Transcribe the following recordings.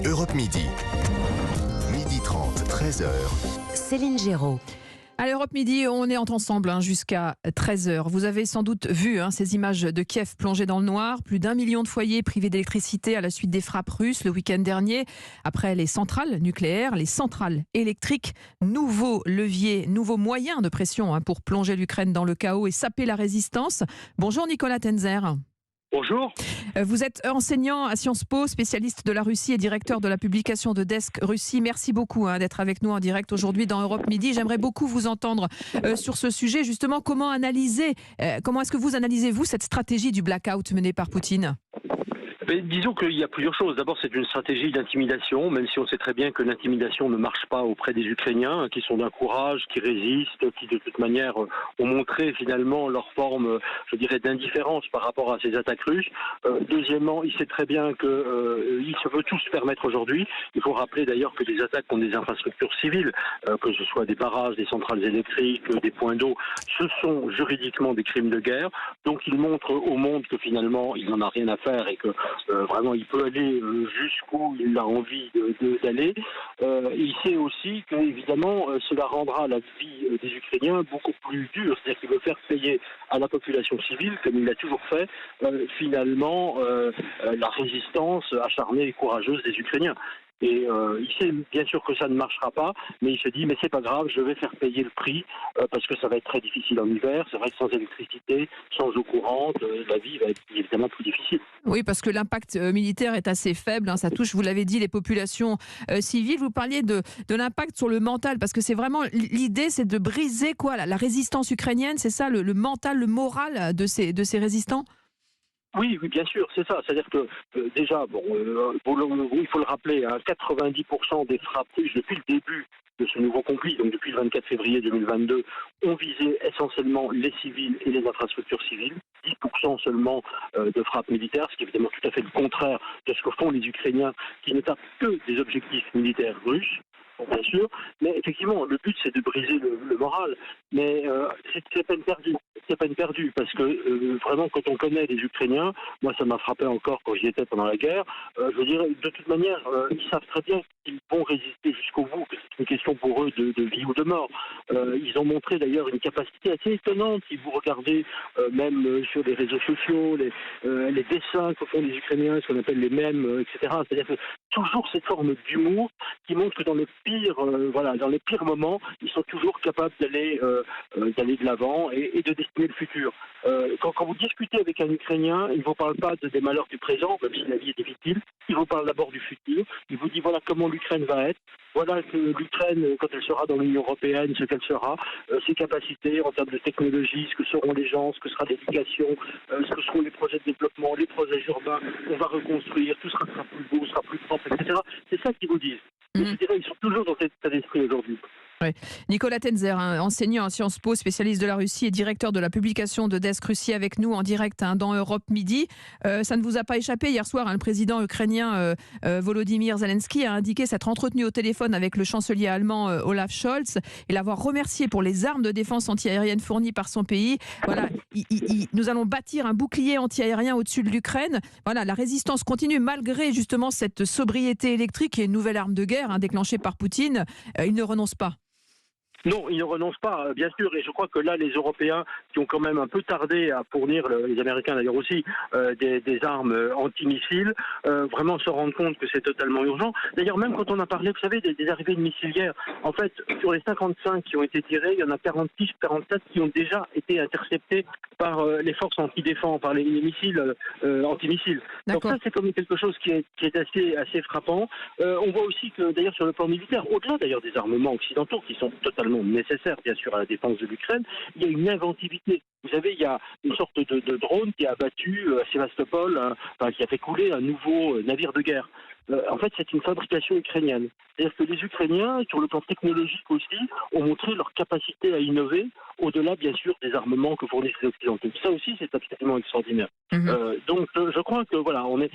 Europe Midi. Midi 30, 13h. Céline Géraud. À l'Europe Midi, on est ensemble jusqu'à 13h. Vous avez sans doute vu ces images de Kiev plongées dans le noir. Plus d'1 million de foyers privés d'électricité à la suite des frappes russes le week-end dernier. Après les centrales nucléaires, les centrales électriques, nouveau levier, nouveau moyen de pression pour plonger l'Ukraine dans le chaos et saper la résistance. Bonjour Nicolas Tenzer. Bonjour. Vous êtes enseignant à Sciences Po, spécialiste de la Russie et directeur de la publication de Desk Russie. Merci beaucoup d'être avec nous en direct aujourd'hui dans Europe Midi. J'aimerais beaucoup vous entendre sur ce sujet. Justement, comment est-ce que vous analysez-vous cette stratégie du blackout menée par Poutine ? Mais disons qu'il y a plusieurs choses. D'abord, c'est une stratégie d'intimidation, même si on sait très bien que l'intimidation ne marche pas auprès des Ukrainiens, qui sont d'un courage, qui résistent, qui de toute manière ont montré finalement leur forme, je dirais, d'indifférence par rapport à ces attaques russes. Deuxièmement, il sait très bien qu'il se veut tout se permettre aujourd'hui. Il faut rappeler d'ailleurs que des attaques contre des infrastructures civiles, que ce soit des barrages, des centrales électriques, des points d'eau, ce sont juridiquement des crimes de guerre. Donc il montre au monde que finalement il n'en a rien à faire et que vraiment il peut aller jusqu'où il a envie d'aller. Il sait aussi que évidemment cela rendra la vie des Ukrainiens beaucoup plus dure, c'est-à-dire qu'il veut faire payer à la population civile, comme il l'a toujours fait, finalement la résistance acharnée et courageuse des Ukrainiens. Et il sait bien sûr que ça ne marchera pas, mais il se dit mais c'est pas grave, je vais faire payer le prix parce que ça va être très difficile en hiver. C'est vrai que sans électricité, sans eau courante, la vie va être évidemment plus difficile. Oui, parce que l'impact militaire est assez faible. Ça touche, vous l'avez dit, les populations civiles. Vous parliez de l'impact sur le mental, parce que c'est vraiment l'idée, c'est de briser la résistance ukrainienne. C'est ça, le mental, le moral de ces résistants. Oui, bien sûr, c'est ça. C'est-à-dire que déjà, il faut le rappeler, 90% des frappes russes depuis le début de ce nouveau conflit, donc depuis le 24 février 2022, ont visé essentiellement les civils et les infrastructures civiles. 10% seulement de frappes militaires, ce qui est évidemment tout à fait le contraire de ce que font les Ukrainiens, qui ne tapent que des objectifs militaires russes. Bien sûr, mais effectivement, le but c'est de briser le moral, mais c'est peine perdue. C'est peine perdue parce que vraiment, quand on connaît les Ukrainiens, moi ça m'a frappé encore quand j'y étais pendant la guerre. Je veux dire, de toute manière, ils savent très bien qu'ils vont résister jusqu'au bout, que c'est une question pour eux de vie ou de mort. Ils ont montré d'ailleurs une capacité assez étonnante. Si vous regardez même sur les réseaux sociaux, les dessins que font les Ukrainiens, ce qu'on appelle les mèmes, etc. C'est-à-dire que toujours cette forme d'humour qui montre que dans les pires moments, ils sont toujours capables d'aller de l'avant et de dessiner le futur. Quand vous discutez avec un Ukrainien, il ne vous parle pas des malheurs du présent, même si la vie est difficile. Il vous parle d'abord du futur. Il vous dit voilà comment l'Ukraine va être. Voilà que l'Ukraine, quand elle sera dans l'Union européenne, ce qu'elle sera, ses capacités en termes de technologie, ce que seront les gens, ce que sera l'éducation, ce que seront les projets de développement, les projets urbains, on va reconstruire, tout sera plus beau, sera plus propre, etc. C'est ça qu'ils vous disent. Et je dirais, ils sont toujours dans cet état d'esprit aujourd'hui. Oui. Nicolas Tenzer, enseignant à Sciences Po, spécialiste de la Russie et directeur de la publication de Desk Russie avec nous en direct dans Europe Midi. Ça ne vous a pas échappé, hier soir, le président ukrainien Volodymyr Zelensky a indiqué s'être entretenu au téléphone avec le chancelier allemand Olaf Scholz et l'avoir remercié pour les armes de défense antiaérienne fournies par son pays. Voilà, nous allons bâtir un bouclier antiaérien au-dessus de l'Ukraine. Voilà, la résistance continue malgré justement cette sobriété électrique et une nouvelle arme de guerre déclenchée par Poutine. Il ne renonce pas. Non, ils ne renoncent pas, bien sûr, et je crois que là, les Européens qui ont quand même un peu tardé à fournir, les Américains d'ailleurs aussi, des armes antimissiles, vraiment se rendent compte que c'est totalement urgent. D'ailleurs, même quand on a parlé, vous savez, des arrivées de missiles hier, en fait, sur les 55 qui ont été tirés, il y en a 46, 47 qui ont déjà été interceptés par les forces antidéfense, par les missiles antimissiles. Donc ça, c'est comme quelque chose qui est assez frappant. On voit aussi que, d'ailleurs, sur le plan militaire, au-delà d'ailleurs des armements occidentaux qui sont totalement nécessaire bien sûr à la défense de l'Ukraine, il y a une inventivité. Vous savez, il y a une sorte de drone qui a abattu à Sébastopol, qui a fait couler un nouveau navire de guerre. En fait, c'est une fabrication ukrainienne. C'est-à-dire que les Ukrainiens, sur le plan technologique aussi, ont montré leur capacité à innover, au-delà, bien sûr, des armements que fournissent les Occidentaux. Ça aussi, c'est absolument extraordinaire. Donc, je crois que, voilà, on est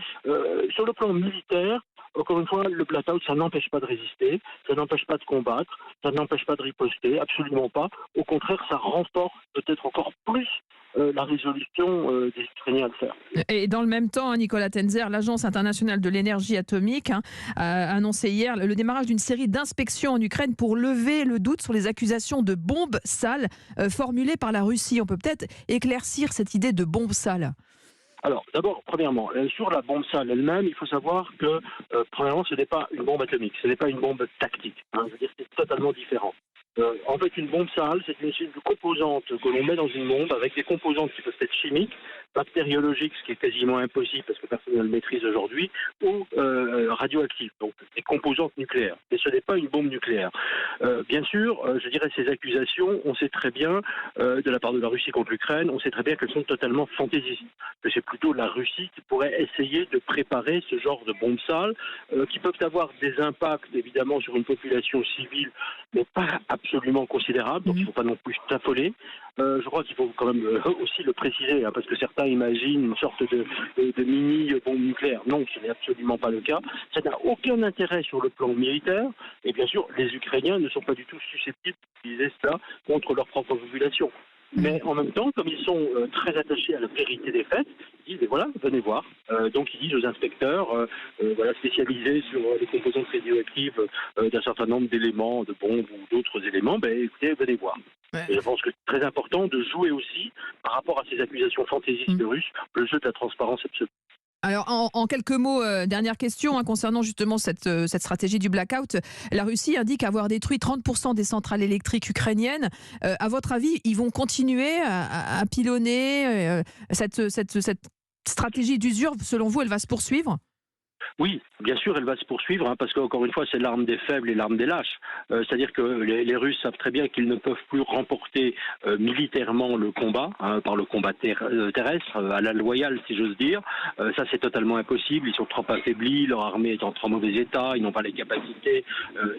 sur le plan militaire, encore une fois, le blackout, ça n'empêche pas de résister, ça n'empêche pas de combattre, ça n'empêche pas de riposter, absolument pas. Au contraire, ça renforce peut-être encore plus la résolution des Ukrainiens à le faire. Et dans le même temps, Nicolas Tenzer, l'Agence internationale de l'énergie atomique a annoncé hier le démarrage d'une série d'inspections en Ukraine pour lever le doute sur les accusations de bombes sales formulées par la Russie. On peut peut-être éclaircir cette idée de bombes sales. Alors, d'abord, premièrement, sur la bombe sale elle-même, il faut savoir que, premièrement, ce n'est pas une bombe atomique, ce n'est pas une bombe tactique. Je veux dire, c'est totalement différent. En fait, une bombe sale, c'est une série de composantes que l'on met dans une bombe avec des composantes qui peuvent être chimiques, bactériologiques, ce qui est quasiment impossible parce que personne ne le maîtrise aujourd'hui, ou radioactives, donc des composantes nucléaires. Et ce n'est pas une bombe nucléaire. Bien sûr, je dirais ces accusations, on sait très bien, de la part de la Russie contre l'Ukraine, on sait très bien qu'elles sont totalement fantaisistes. Que c'est plutôt la Russie qui pourrait essayer de préparer ce genre de bombes sales, qui peuvent avoir des impacts évidemment sur une population civile, mais pas absolument considérable, donc il ne faut pas non plus s'affoler. Je crois qu'il faut quand même aussi le préciser, parce que certains imaginent une sorte de mini-bombe nucléaire. Non, ce n'est absolument pas le cas. Ça n'a aucun intérêt sur le plan militaire, et bien sûr, les Ukrainiens ne sont pas du tout susceptibles d'utiliser cela contre leur propre population. Mais en même temps, comme ils sont très attachés à la vérité des faits, ils disent, voilà, venez voir. Donc ils disent aux inspecteurs spécialisés sur les composantes radioactives d'un certain nombre d'éléments, de bombes ou d'autres éléments, écoutez, venez voir. Ouais. Et je pense que c'est très important de jouer aussi, par rapport à ces accusations fantaisistes russes, le jeu de la transparence absolue. Alors, en quelques mots, dernière question concernant justement cette stratégie du blackout. La Russie indique avoir détruit 30% des centrales électriques ukrainiennes. À votre avis, ils vont continuer à pilonner cette stratégie d'usure? Selon vous, elle va se poursuivre? Oui, bien sûr, elle va se poursuivre, parce qu'encore une fois, c'est l'arme des faibles et l'arme des lâches. C'est-à-dire que les Russes savent très bien qu'ils ne peuvent plus remporter militairement le combat, par le combat terrestre, à la loyale, si j'ose dire. Ça, c'est totalement impossible. Ils sont trop affaiblis, leur armée est en trop mauvais état, ils n'ont pas les capacités,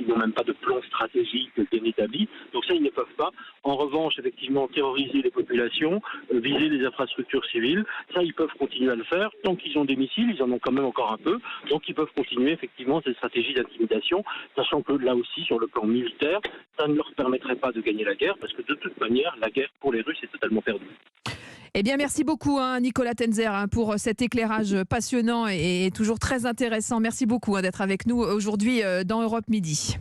ils n'ont même pas de plan stratégique bien établi. Donc ça, ils ne peuvent pas. En revanche, effectivement, terroriser les populations, viser les infrastructures civiles, ça, ils peuvent continuer à le faire. Tant qu'ils ont des missiles, ils en ont quand même encore un peu. Donc ils peuvent continuer effectivement cette stratégie d'intimidation, sachant que là aussi, sur le plan militaire, ça ne leur permettrait pas de gagner la guerre, parce que de toute manière, la guerre pour les Russes est totalement perdue. Eh bien, merci beaucoup Nicolas Tenzer pour cet éclairage passionnant et toujours très intéressant. Merci beaucoup d'être avec nous aujourd'hui dans Europe Midi.